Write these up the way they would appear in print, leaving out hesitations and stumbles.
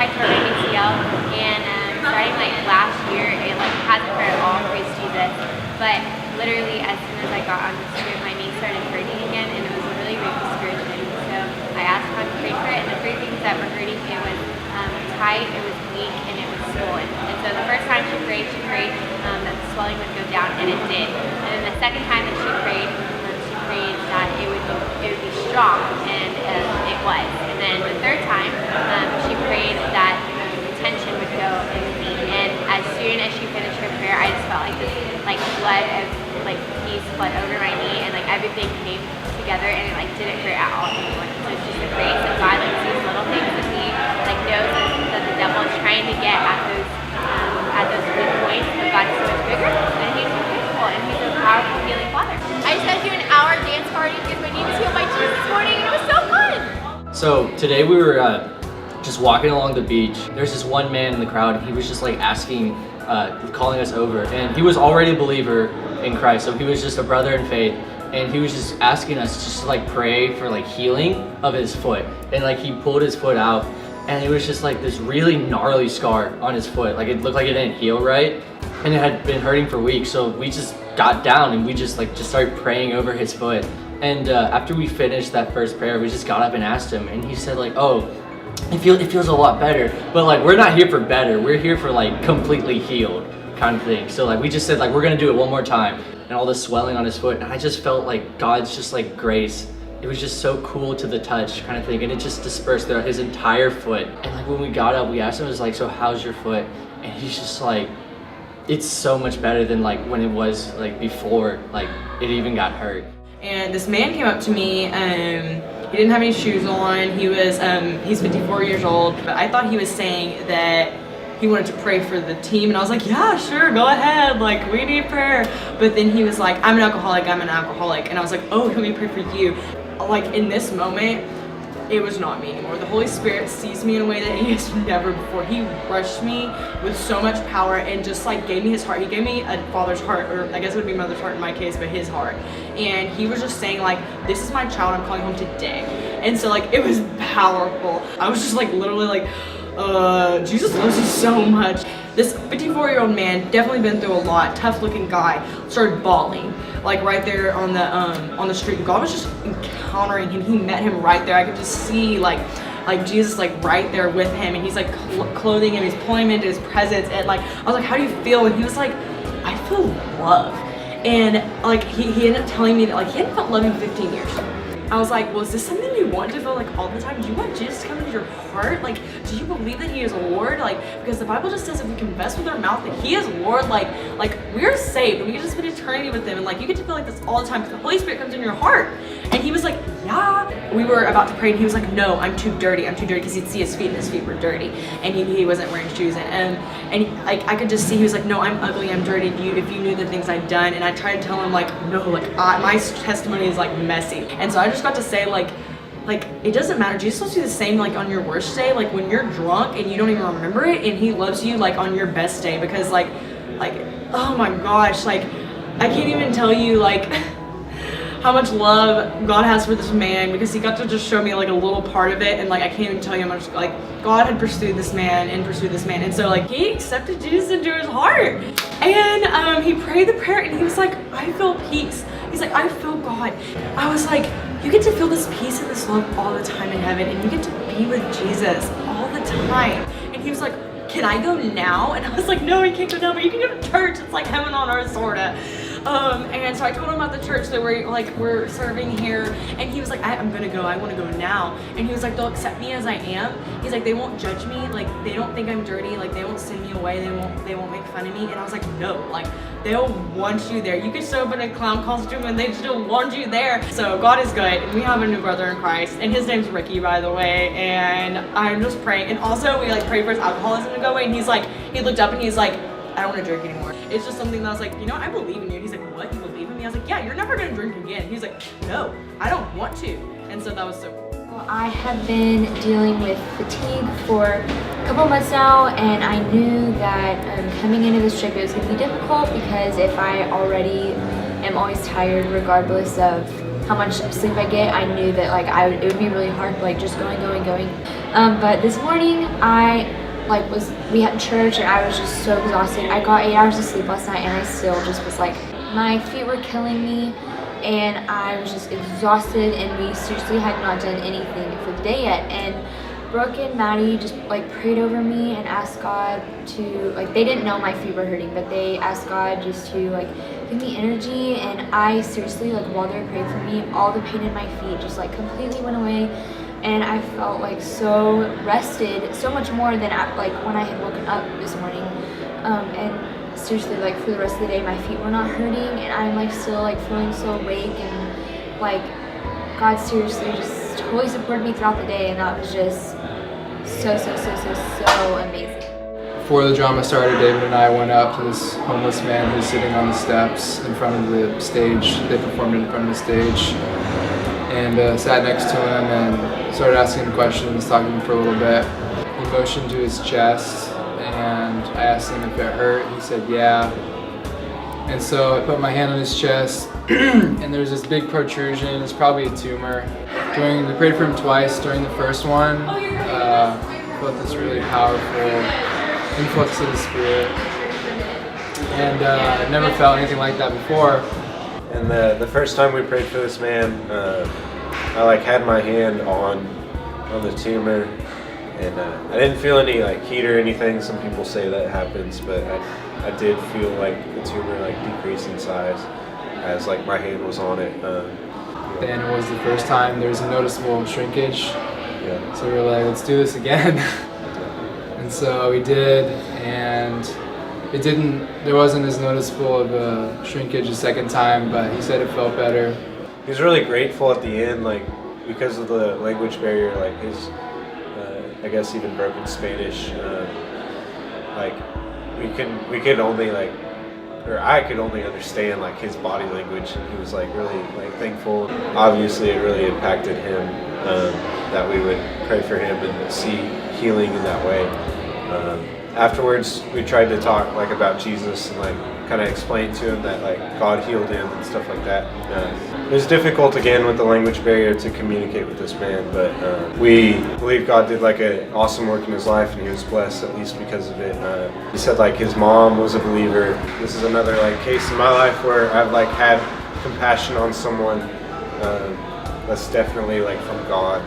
I tore my ACL, and starting like last year, it like hasn't hurt at all, praise Jesus. But literally, as soon as I got on the script, my knee started hurting again, and it was really, really discouraging. So I asked God to pray for it, and the three things that were hurting, it was tight, it was weak, and it was swollen. And so the first time she prayed that the swelling would go down, and it did. And then the second time that she prayed that it would be strong, and it was. And then the third time, she prayed that the tension would go in the knee. And as soon as she finished her prayer, I just felt like this like flood of like peace flood over my knee, and like everything came together, and it like didn't hurt at all anymore. So it's just the grace of God, like these little things that he like knows that the devil is trying to get at those good points, but God is so much bigger, and he's so faithful, and he's a powerful healing Father. I just had to do an hour dance party because my knee was healed by Jesus this morning, and it was so fun. So today we were just walking along the beach. There's this one man in the crowd, and he was just like asking, calling us over, and he was already a believer in Christ, so he was just a brother in faith, and he was just asking us just to like pray for like healing of his foot. And like he pulled his foot out, and it was just like this really gnarly scar on his foot. Like it looked like it didn't heal right, and it had been hurting for weeks. So we just got down and we just started praying over his foot. And after we finished that first prayer, we just got up and asked him, and he said like, oh, it feels a lot better, but like we're not here for better, we're here for like completely healed kind of thing. So like we just said like we're gonna do it one more time, and all the swelling on his foot, and I just felt like God's just like grace. It was just so cool to the touch kind of thing, and it just dispersed throughout his entire foot. And like when we got up, we asked him, it was like, so how's your foot? And he's just like, it's so much better than like when it was like before like it even got hurt. And this man came up to me, he didn't have any shoes on, he's 54 years old, but I thought he was saying that he wanted to pray for the team, and I was like, yeah, sure, go ahead, like, we need prayer. But then he was like, I'm an alcoholic, and I was like, oh, can we pray for you? Like, in this moment, it was not me anymore. The Holy Spirit sees me in a way that he has never before. He rushed me with so much power and just like gave me his heart. He gave me a father's heart, or I guess it would be mother's heart in my case, but his heart. And he was just saying like, this is my child, I'm calling home today. And so like, it was powerful. I was just like literally like, Jesus loves you so much. This 54-year-old man, definitely been through a lot, tough looking guy, started bawling, like right there on the street. God was just encountering him. He met him right there. I could just see like Jesus like right there with him, and he's like clothing him, he's pulling him into his presence, and like I was like, how do you feel? And he was like, I feel love. And like he ended up telling me that like he hadn't felt love in 15 years. I was like, well, is this something you want to feel like all the time? Do you want Jesus to come into your heart? Like, do you believe that he is Lord? Like, because the Bible just says if we confess with our mouth that he is Lord, like we're saved, and we get to spend eternity with him, and like you get to feel like this all the time because the Holy Spirit comes in your heart. And he was like, yeah. We were about to pray, and he was like, no, I'm too dirty, because he'd see his feet, and his feet were dirty, and he wasn't wearing shoes. And like I could just see he was like, no, I'm ugly, I'm dirty. If you knew the things I'd done. And I tried to tell him like, no, like my testimony is like messy. And so I just got to say like it doesn't matter. Jesus loves you the same like on your worst day, like when you're drunk and you don't even remember it, and he loves you like on your best day, because like oh my gosh, like I can't even tell you like how much love God has for this man, because he got to just show me like a little part of it, and like I can't even tell you how much like God had pursued this man, and so like he accepted Jesus into his heart, and he prayed the prayer, and he was like, I feel peace. He's like, I feel God. I was like, you get to feel this peace and this love all the time in heaven, and you get to be with Jesus all the time. And he was like, can I go now? And I was like, no, you can't go now, but you can go to church. It's like heaven on earth, sorta. And so I told him about the church that we're serving here, and he was like, I'm gonna go, I wanna go now. And he was like, they'll accept me as I am. He's like, they won't judge me, like they don't think I'm dirty, like they won't send me away, they won't make fun of me. And I was like, no, like they'll want you there. You could show up in a clown costume and they still want you there. So God is good, and we have a new brother in Christ, and his name's Ricky, by the way. And I'm just praying, and also we like prayed for his alcoholism to go away, and he looked up and he's like, I don't want to drink anymore. It's just something that I was like, you know, I believe in you. And he's like, what? You believe in me? I was like, yeah, you're never gonna drink again. He's like, no, I don't want to. And so that was so cool. Well, I have been dealing with fatigue for a couple months now, and I knew that coming into this trip it was gonna be difficult, because if I already am always tired regardless of how much sleep I get, I knew that like it would be really hard, like just going. But this morning we had church and I was just so exhausted. I got 8 hours of sleep last night and I still just was like, my feet were killing me and I was just exhausted, and we seriously had not done anything for the day yet. And Brooke and Maddie just like prayed over me and asked God to, like, they didn't know my feet were hurting, but they asked God just to like give me energy. And I seriously, like, while they were praying for me, all the pain in my feet just like completely went away. And I felt like so rested, so much more than like when I had woken up this morning. And seriously, like for the rest of the day, my feet were not hurting, and I'm like still like feeling so awake, and like God seriously just totally supported me throughout the day, and that was just so amazing. Before the drama started, David and I went up to this homeless man who's sitting on the steps in front of the stage. They performed in front of the stage, and sat next to him and started asking him questions, talking to him for a little bit. He motioned to his chest, and I asked him if it hurt. He said yeah. And so I put my hand on his chest, and there's this big protrusion. It's probably a tumor. We prayed for him twice. During the first one, I felt this really powerful influx of the Spirit, and I've never felt anything like that before. And the first time we prayed for this man, I like had my hand on the tumor, and I didn't feel any like heat or anything. Some people say that happens, but I did feel like the tumor like decrease in size as like my hand was on it. Then it was the first time there was a noticeable shrinkage. Yeah. So we were like, let's do this again. And so we did, and there wasn't as noticeable of a shrinkage the second time, but he said it felt better. He was really grateful at the end, like because of the language barrier, like his, I guess even broken Spanish, like we could only like, or I could only understand like his body language, and he was like really like thankful. Obviously it really impacted him that we would pray for him and see healing in that way. Afterwards we tried to talk like about Jesus and like kind of explain to him that like God healed him and stuff like that. It was difficult again with the language barrier to communicate with this man, but we believe God did like an awesome work in his life, and he was blessed at least because of it. He said like his mom was a believer. This is another like case in my life where I've like had compassion on someone that's definitely like from God,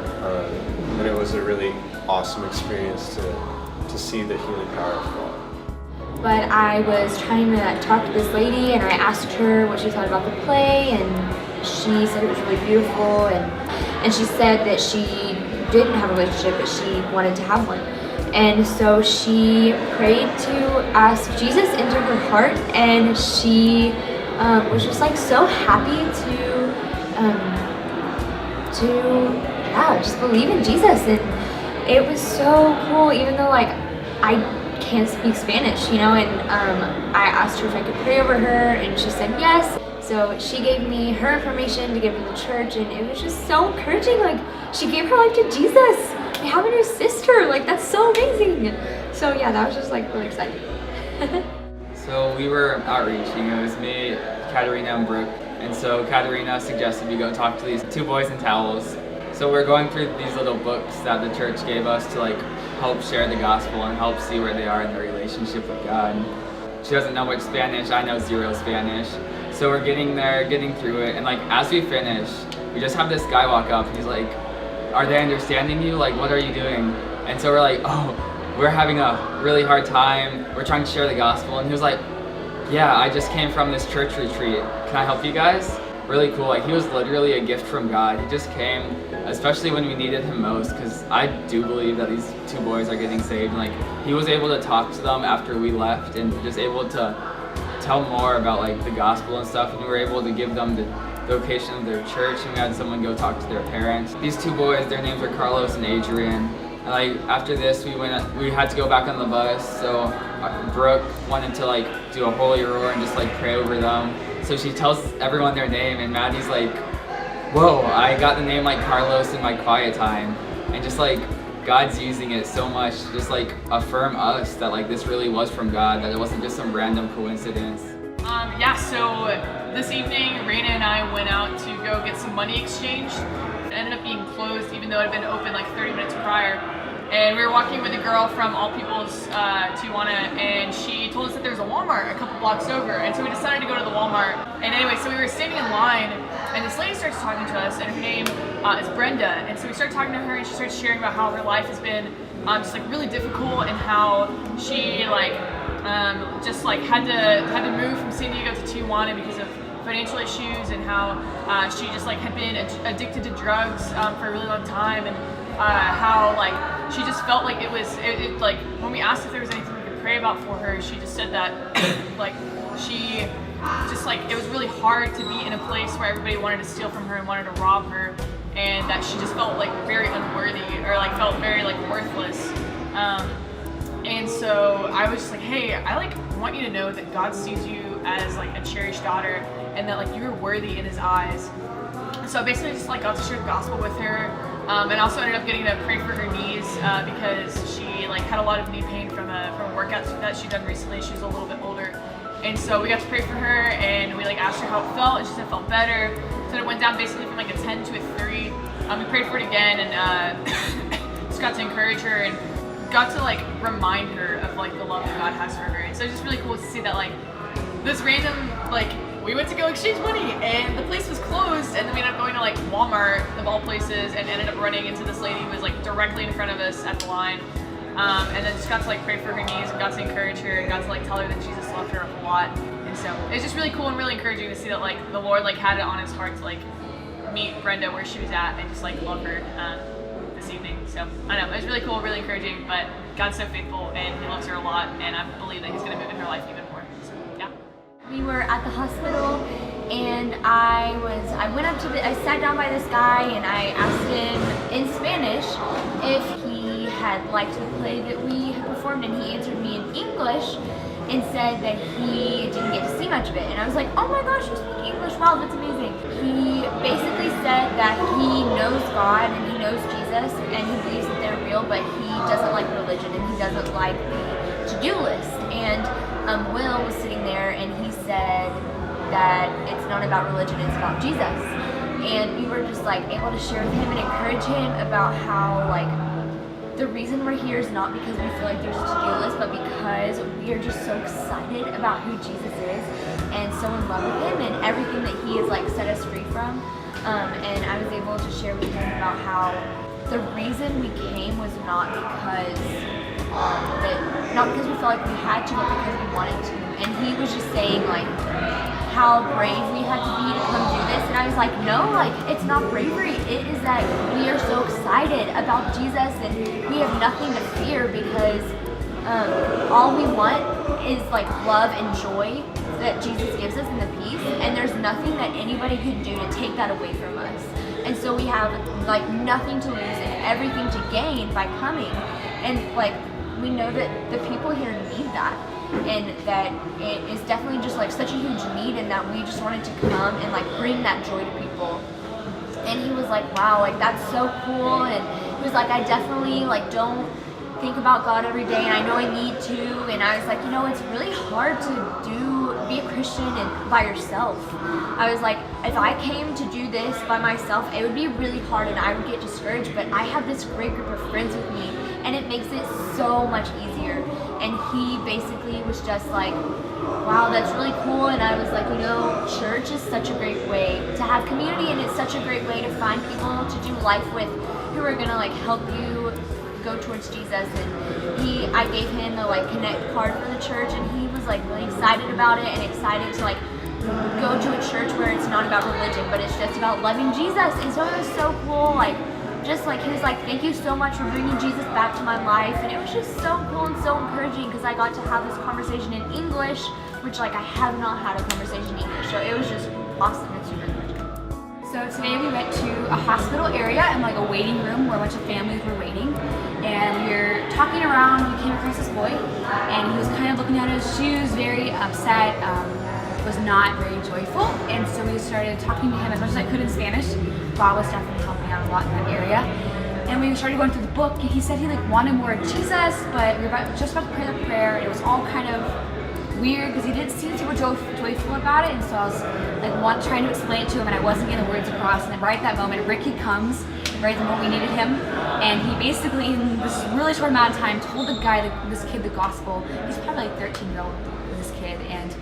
and it was a really awesome experience to see the healing power of God. But I was trying to talk to this lady, and I asked her what she thought about the play, and she said it was really beautiful, and she said that she didn't have a relationship, but she wanted to have one. And so she prayed to ask Jesus into her heart, and she was just like so happy to just believe in Jesus. And it was so cool, even though like I can't speak Spanish, you know, and I asked her if I could pray over her, and she said yes. So she gave me her information to give to the church, and it was just so encouraging. Like, she gave her life to Jesus and having her sister, like, that's so amazing. So yeah, that was just like really exciting. So we were outreaching. It was me, Katerina, and Brooke. And so Katerina suggested we go talk to these two boys in towels. So we're going through these little books that the church gave us to like help share the gospel and help see where they are in their relationship with God. She doesn't know much Spanish, I know zero Spanish. So we're getting there, getting through it, and like as we finish, we just have this guy walk up and he's like, are they understanding you? Like, what are you doing? And so we're like, oh, we're having a really hard time. We're trying to share the gospel. And he was like, yeah, I just came from this church retreat. Can I help you guys? Really cool. Like, he was literally a gift from God. He just came, especially when we needed him most, because I do believe that these two boys are getting saved. And like, he was able to talk to them after we left and just able to tell more about like the gospel and stuff. And we were able to give them the location of their church, and we had someone go talk to their parents. These two boys, their names are Carlos and Adrian. And like after this, we had to go back on the bus. So Brooke wanted to like do a holy roar and just like pray over them. So she tells everyone their name, and Maddie's like, whoa, I got the name like Carlos in my quiet time. And just like God's using it so much to just like affirm us that like this really was from God, that it wasn't just some random coincidence. Yeah, so this evening, Raina and I went out to go get some money exchanged. It ended up being closed even though it had been open like 30 minutes prior. And we were walking with a girl from All People's Tijuana, and she told us that there's a Walmart a couple blocks over, and so we decided to go to the Walmart. And anyway, so we were standing in line, and this lady starts talking to us, and her name is Brenda. And so we started talking to her, and she starts sharing about how her life has been just like really difficult, and how she just like had to move from San Diego to Tijuana because of financial issues, and how she just like had been addicted to drugs for a really long time, and how like she just felt like it like when we asked if there was anything we could pray about for her, she just said that like she just like it was really hard to be in a place where everybody wanted to steal from her and wanted to rob her, and that she just felt like very unworthy, or like felt very like worthless. And so I was just like, hey, I like want you to know that God sees you as like a cherished daughter, and that like you're worthy in His eyes. So I basically just like got to share the gospel with her, and also ended up getting to pray for her knees because she like had a lot of knee pain from a workout that she'd done recently. She was a little bit older, and so we got to pray for her, and we like asked her how it felt, and she said it felt better. So it went down basically from like a 10 to a 3. We prayed for it again, and just got to encourage her and got to like remind her of like the love that God has for her. And so it's just really cool to see that like this random like we went to go exchange money, and the place was closed, and then we ended up going to like Walmart of all places, and ended up running into this lady who was like directly in front of us at the line, and then just got to like pray for her knees, and got to encourage her, and got to like tell her that Jesus loved her a whole lot. And so it's just really cool and really encouraging to see that like the Lord like had it on His heart to like meet Brenda where she was at and just like love her this evening. So I don't know, it was really cool, really encouraging, but God's so faithful, and He loves her a lot, and I believe that He's going to move in her life even more. So yeah. We were at the hospital, and I sat down by this guy, and I asked him in Spanish if he had liked the play that we had performed, and he answered me in English and said that he didn't get to see much of it. And I was like, oh my gosh, you speak English, wow, that's amazing. He basically said that he knows God and he knows Jesus, and he believes that they're real, but he doesn't like religion, and he doesn't like the to-do list. And Will was sitting there, and he said that it's not about religion, it's about Jesus. And we were just like able to share with him and encourage him about how like the reason we're here is not because we feel like there's a to-do list, but because we are just so excited about who Jesus is, and so in love with Him and everything that He has like set us free from. And I was able to share with him about how the reason we came was not because we felt like we had to, but because we wanted to. And he was just saying like how brave we had to be to come do this, and I was like, no, like it's not bravery, it is that we are so excited about Jesus, and we have nothing to fear, because all we want is like love and joy that Jesus gives us, and the peace, and there's nothing that anybody could do to take that away from us. And so we have like nothing to lose and everything to gain by coming, and like we know that the people here need that, and that it is definitely just like such a huge need, and that we just wanted to come and like bring that joy to people. And he was like, wow, like that's so cool. And he was like, I definitely like don't think about God every day, and I know I need to. And I was like, you know, it's really hard to be a Christian and by yourself. I was like, if I came to do this by myself, it would be really hard and I would get discouraged, but I have this great group of friends with me, and it makes it so much easier. And he basically was just like, wow, that's really cool. And I was like, you know, church is such a great way to have community, and it's such a great way to find people to do life with who are gonna like help you go towards Jesus. And I gave him the like connect card for the church, and he was like really excited about it, and excited to like go to a church where it's not about religion, but it's just about loving Jesus. And so it was so cool, like just like he was like, thank you so much for bringing Jesus back to my life. And it was just so cool and so encouraging, because I got to have this conversation in English, which like I have not had a conversation in English, so it was just awesome and super encouraging. So today we went to a hospital area and like a waiting room where a bunch of families were waiting, and we were talking around. We came across this boy, and he was kind of looking at his shoes, very upset, was not very joyful. And so we started talking to him as much as I could in Spanish. Bob was definitely helping out a lot in that area. And we started going through the book, and he said he like wanted more of Jesus, but we were just about to pray the prayer. It was all kind of weird because he didn't seem super joyful about it, and so I was like trying to explain it to him, and I wasn't getting the words across. And then right at that moment, Ricky comes, right at the moment we needed him, and he basically, in this really short amount of time, told this kid the gospel. He's probably like 13-year-old, this kid, and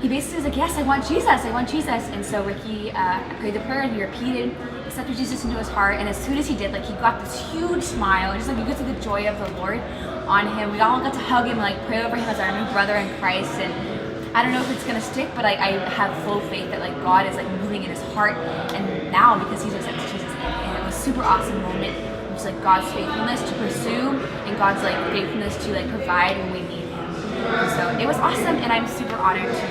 he basically was like, yes, I want Jesus, I want Jesus. And so Ricky prayed the prayer, and he repeated, accepted Jesus into his heart, and as soon as he did, like, he got this huge smile, and just like you could see the joy of the Lord on him. We all got to hug him and like pray over him as our new brother in Christ, and I don't know if it's gonna stick, but I have full faith that like God is like moving in his heart, and now because he's accepted Jesus, and it was a super awesome moment, just like God's faithfulness to pursue and God's like faithfulness to like provide when we need him. And so it was awesome, and I'm super honored to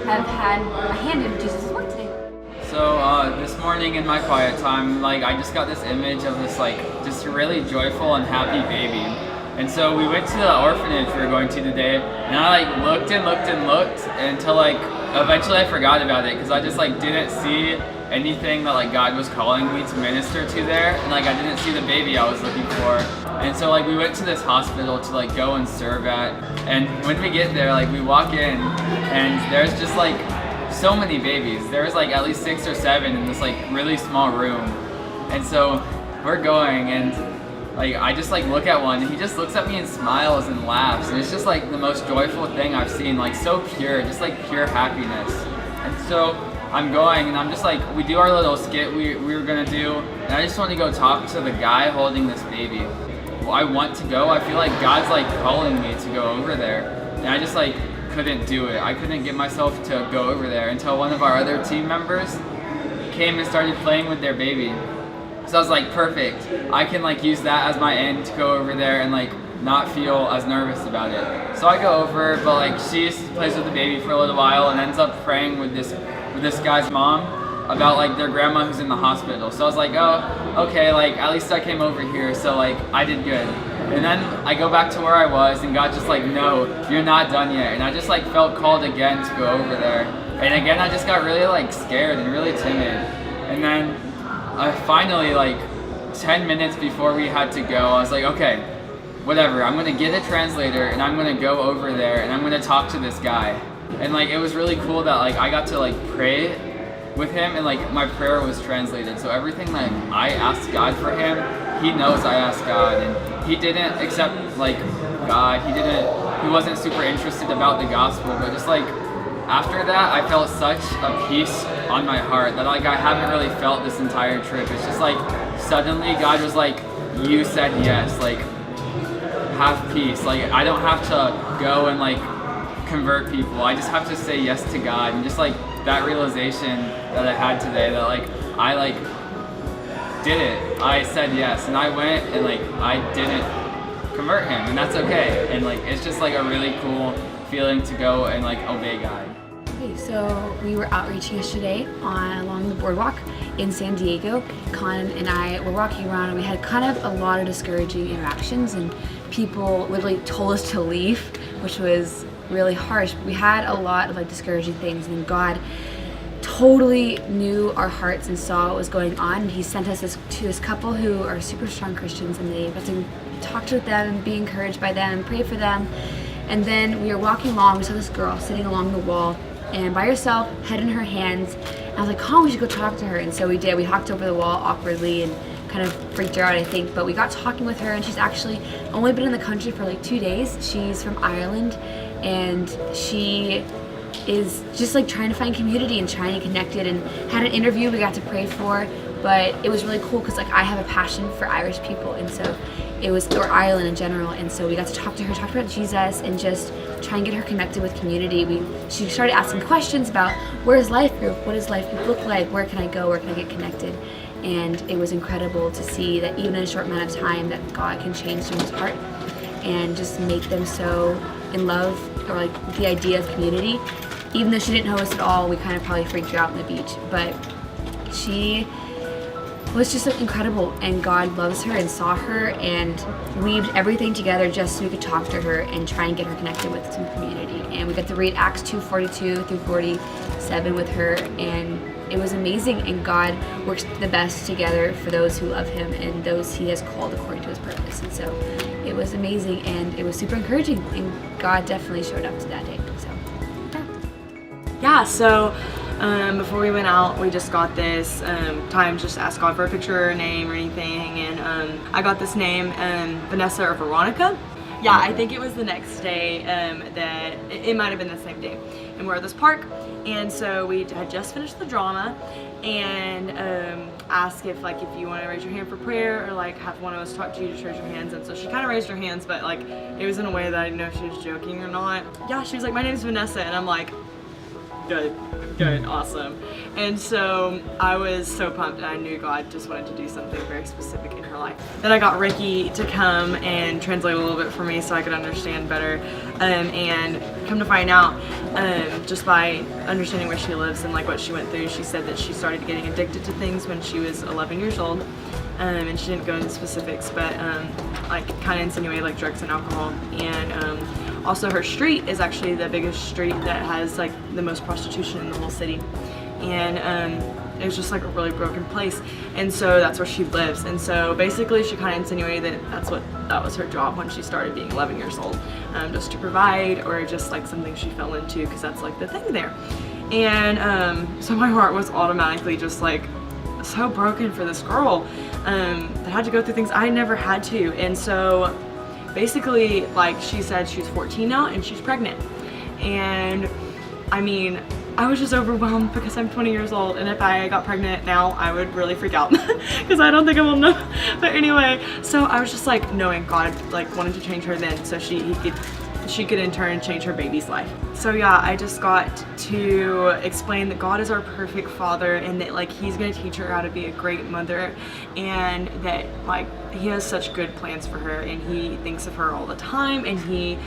have had a hand in Jesus' work today. So this morning in my quiet time, like I just got this image of this like just really joyful and happy baby. And so we went to the orphanage we were going to today, and I like looked and looked and looked until like eventually I forgot about it because I just like didn't see anything that like God was calling me to minister to there, and like I didn't see the baby I was looking for. And so like we went to this hospital to like go and serve at, and when we get there, like we walk in and there's just like so many babies. There was like at least 6 or 7 in this like really small room. And so we're going, and like I just like look at one, and he just looks at me and smiles and laughs, and it's just like the most joyful thing I've seen, like so pure, just like pure happiness. And so I'm going, and I'm just like, we do our little skit we were gonna do, and I just want to go talk to the guy holding this baby. Well, I want to go, I feel like God's like calling me to go over there, and I just like couldn't do it. I couldn't get myself to go over there until one of our other team members came and started playing with their baby. So I was like, perfect, I can like use that as my end to go over there and like not feel as nervous about it. So I go over, but like she plays with the baby for a little while and ends up praying with this guy's mom about like their grandma who's in the hospital. So I was like, oh, okay, like at least I came over here, so like I did good. And then I go back to where I was, and God just like, no, you're not done yet. And I just like felt called again to go over there. And again, I just got really like scared and really timid. And then I finally, like 10 minutes before we had to go, I was like, okay, whatever, I'm gonna get a translator and I'm gonna go over there and I'm gonna talk to this guy. And like it was really cool that like I got to like pray with him, and like my prayer was translated. So everything that I asked God for him, he knows I asked God, and he didn't accept like God. He wasn't super interested about the gospel, but just like after that, I felt such a peace on my heart that like I haven't really felt this entire trip. It's just like suddenly God was like, you said yes, like have peace. Like I don't have to go and like convert people. I just have to say yes to God. And just like that realization that I had today, that like I like did it. I said yes, and I went and like I didn't convert him, and that's okay. And like it's just like a really cool feeling to go and like obey God. Okay, so we were outreaching yesterday along the boardwalk in San Diego. Con and I were walking around, and we had kind of a lot of discouraging interactions, and people literally told us to leave, which was really harsh. We had a lot of like discouraging things, and God totally knew our hearts and saw what was going on, and he sent us to this couple who are super strong Christians, and they got to talk to them and be encouraged by them and pray for them. And then we were walking along, we saw this girl sitting along the wall and by herself, head in her hands, and I was like, oh, we should go talk to her. And so we did. We hopped over the wall awkwardly and kind of freaked her out, I think, but we got talking with her, and she's actually only been in the country for like 2 days. She's from Ireland, and she is just like trying to find community and trying to connect it, and had an interview we got to pray for. But it was really cool because like I have a passion for Irish people, and so it was, or Ireland in general, and so we got to talk to her, talk about Jesus, and just try and get her connected with community. She started asking questions about, where's life group, what does life group look like, where can I go, where can I get connected? And it was incredible to see that even in a short amount of time that God can change someone's heart and just make them so in love, or like the idea of community. Even though she didn't know us at all, we kind of probably freaked her out on the beach, but she was just incredible, and God loves her and saw her and weaved everything together just so we could talk to her and try and get her connected with some community. And we got to read Acts 2:42 through 47 with her, and it was amazing. And God works the best together for those who love him and those he has called according to his purpose. And so it was amazing, and it was super encouraging, and God definitely showed up to that day. So yeah, so before we went out, we just got this time just to ask God for a picture or name or anything, and I got this name, Vanessa or Veronica. Yeah, I think it was the next day that it might have been the same day, and we're at this park, and so we had just finished the drama, and asked if you want to raise your hand for prayer, or like have one of us talk to you, just raise your hands. And so she kind of raised her hands, but like it was in a way that I didn't know if she was joking or not. Yeah, she was like, my name is Vanessa, and I'm like, good, awesome. And so I was so pumped, and I knew God just wanted to do something very specific in her life. Then I got Ricky to come and translate a little bit for me so I could understand better, and come to find out, just by understanding where she lives and like what she went through, she said that she started getting addicted to things when she was 11 years old. And she didn't go into specifics, but like kind of insinuated like drugs and alcohol. And also her street is actually the biggest street that has like the most prostitution in the whole city. And it was just like a really broken place. And so that's where she lives. And so basically she kind of insinuated that that was her job when she started being 11 years old, just to provide, or just like something she fell into, because that's like the thing there. And so my heart was automatically just like so broken for this girl that had to go through things I never had to. And so basically, like she said, she's 14 now and she's pregnant. And I mean, I was just overwhelmed because I'm 20 years old, and if I got pregnant now, I would really freak out because I don't think I will know. But anyway, so I was just like knowing God like wanted to change her then, so she could in turn change her baby's life. So yeah, I just got to explain that God is our perfect father, and that like he's gonna teach her how to be a great mother, and that like he has such good plans for her, and he thinks of her all the time, and he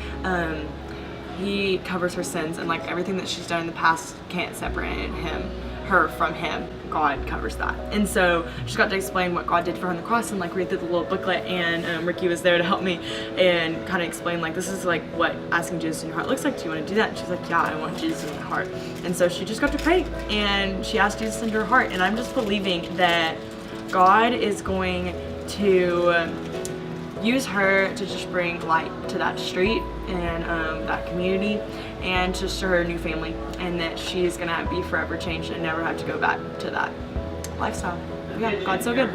covers her sins, and like everything that she's done in the past can't separate her from him. God covers that. And so she got to explain what God did for her on the cross, and like read through the little booklet, and Ricky was there to help me and kind of explain like, this is like what asking Jesus in your heart looks like. Do you want to do that? And she's like, yeah, I want Jesus in my heart. And so she just got to pray, and she asked Jesus into her heart. And I'm just believing that God is going to use her to just bring light to that street and that community, and just to her new family, and that she's gonna be forever changed and never have to go back to that lifestyle. Yeah, God's so good.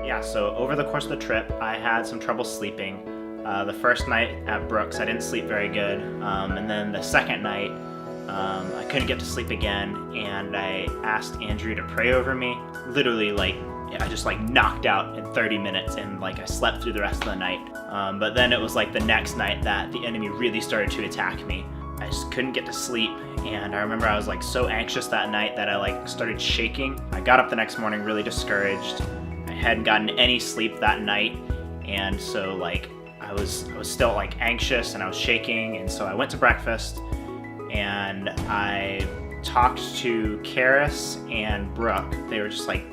Yeah, so over the course of the trip, I had some trouble sleeping. The first night at Brooks, I didn't sleep very good, and then the second night, I couldn't get to sleep again, and I asked Andrew to pray over me. Literally, like, I just like knocked out in 30 minutes, and like I slept through the rest of the night. But then it was like the next night that the enemy really started to attack me. I just couldn't get to sleep, and I remember I was like so anxious that night that I like started shaking. I got up the next morning really discouraged. I hadn't gotten any sleep that night, and so like I was still like anxious, and I was shaking. And so I went to breakfast, and I talked to Charis and Brooke. They were just like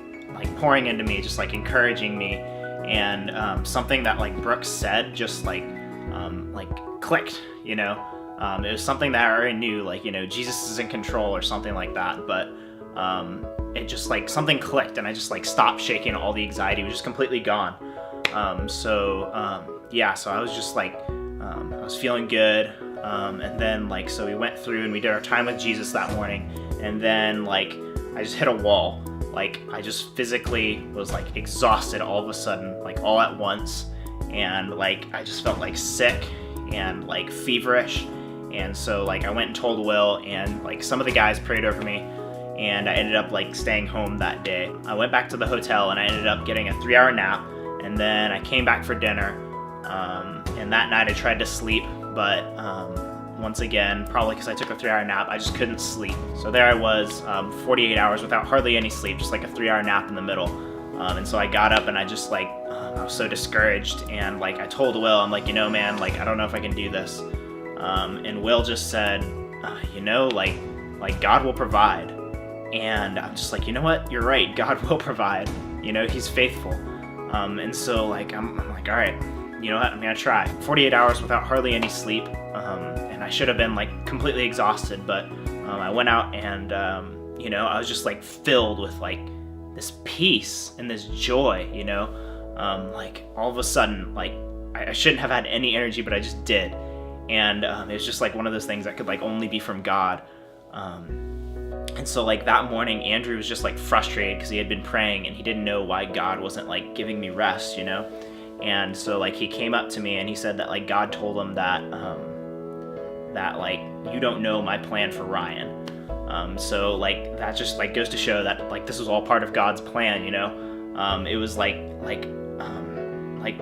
pouring into me, just like encouraging me, and something that like Brooke said just like clicked, you know. It was something that I already knew, like, you know, Jesus is in control or something like that, but it just like something clicked, and I just like stopped shaking. All the anxiety was just completely gone. So I was just like I was feeling good, and then like so we went through and we did our time with Jesus that morning, and then like I just hit a wall. Like I just physically was like exhausted all of a sudden, like all at once, and like I just felt like sick and like feverish. And so like I went and told Will, and like some of the guys prayed over me, and I ended up like staying home that day. I went back to the hotel, and I ended up getting a 3-hour nap, and then I came back for dinner, and that night I tried to sleep, but once again, probably because I took a 3-hour nap, I just couldn't sleep. So there I was, 48 hours without hardly any sleep, just like a 3-hour nap in the middle. And so I got up, and I just like, I was so discouraged, and like I told Will, I'm like, you know, man, like I don't know if I can do this. And Will just said, you know, like God will provide. And I'm just like, you know what, you're right, God will provide. You know, he's faithful. And so like, I'm like, all right, you know what, I'm gonna try. 48 hours without hardly any sleep. And I should have been like completely exhausted, but I went out, and you know, I was just like filled with like this peace and this joy, you know. Like all of a sudden, like I shouldn't have had any energy, but I just did. And it was just like one of those things that could like only be from God. And so like that morning, Andrew was just like frustrated because he had been praying and he didn't know why God wasn't like giving me rest, you know? And so like he came up to me and he said that like God told him that that like you don't know my plan for Ryan. So like that just like goes to show that like this was all part of God's plan, you know? It was like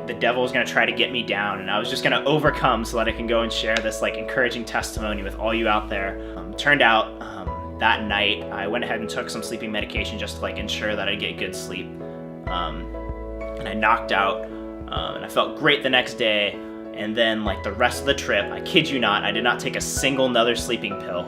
the devil was gonna try to get me down, and I was just gonna overcome so that I can go and share this like encouraging testimony with all you out there. Turned out that night I went ahead and took some sleeping medication just to like ensure that I get good sleep. And I knocked out, and I felt great the next day. And then like the rest of the trip, I kid you not, I did not take a single another sleeping pill,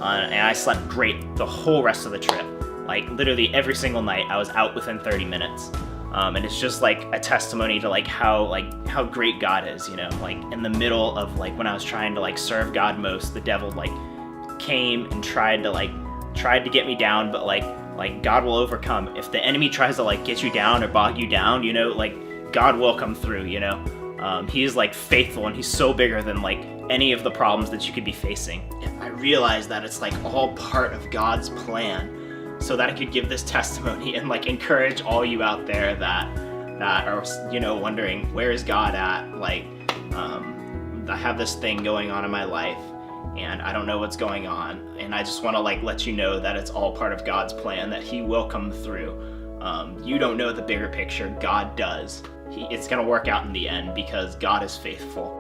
and I slept great the whole rest of the trip. Like literally every single night I was out within 30 minutes. And it's just like a testimony to like how great God is, you know, like in the middle of like when I was trying to like serve God most, the devil like came and tried to get me down, but like God will overcome. If the enemy tries to like get you down or bog you down, you know, like God will come through, you know. He is like faithful, and he's so bigger than like any of the problems that you could be facing. And I realized that it's like all part of God's plan, so that I could give this testimony and like encourage all you out there that are, you know, wondering where is God at. Like I have this thing going on in my life and I don't know what's going on, and I just want to like let you know that it's all part of God's plan, that he will come through. You don't know the bigger picture, God does. It's gonna work out in the end because God is faithful.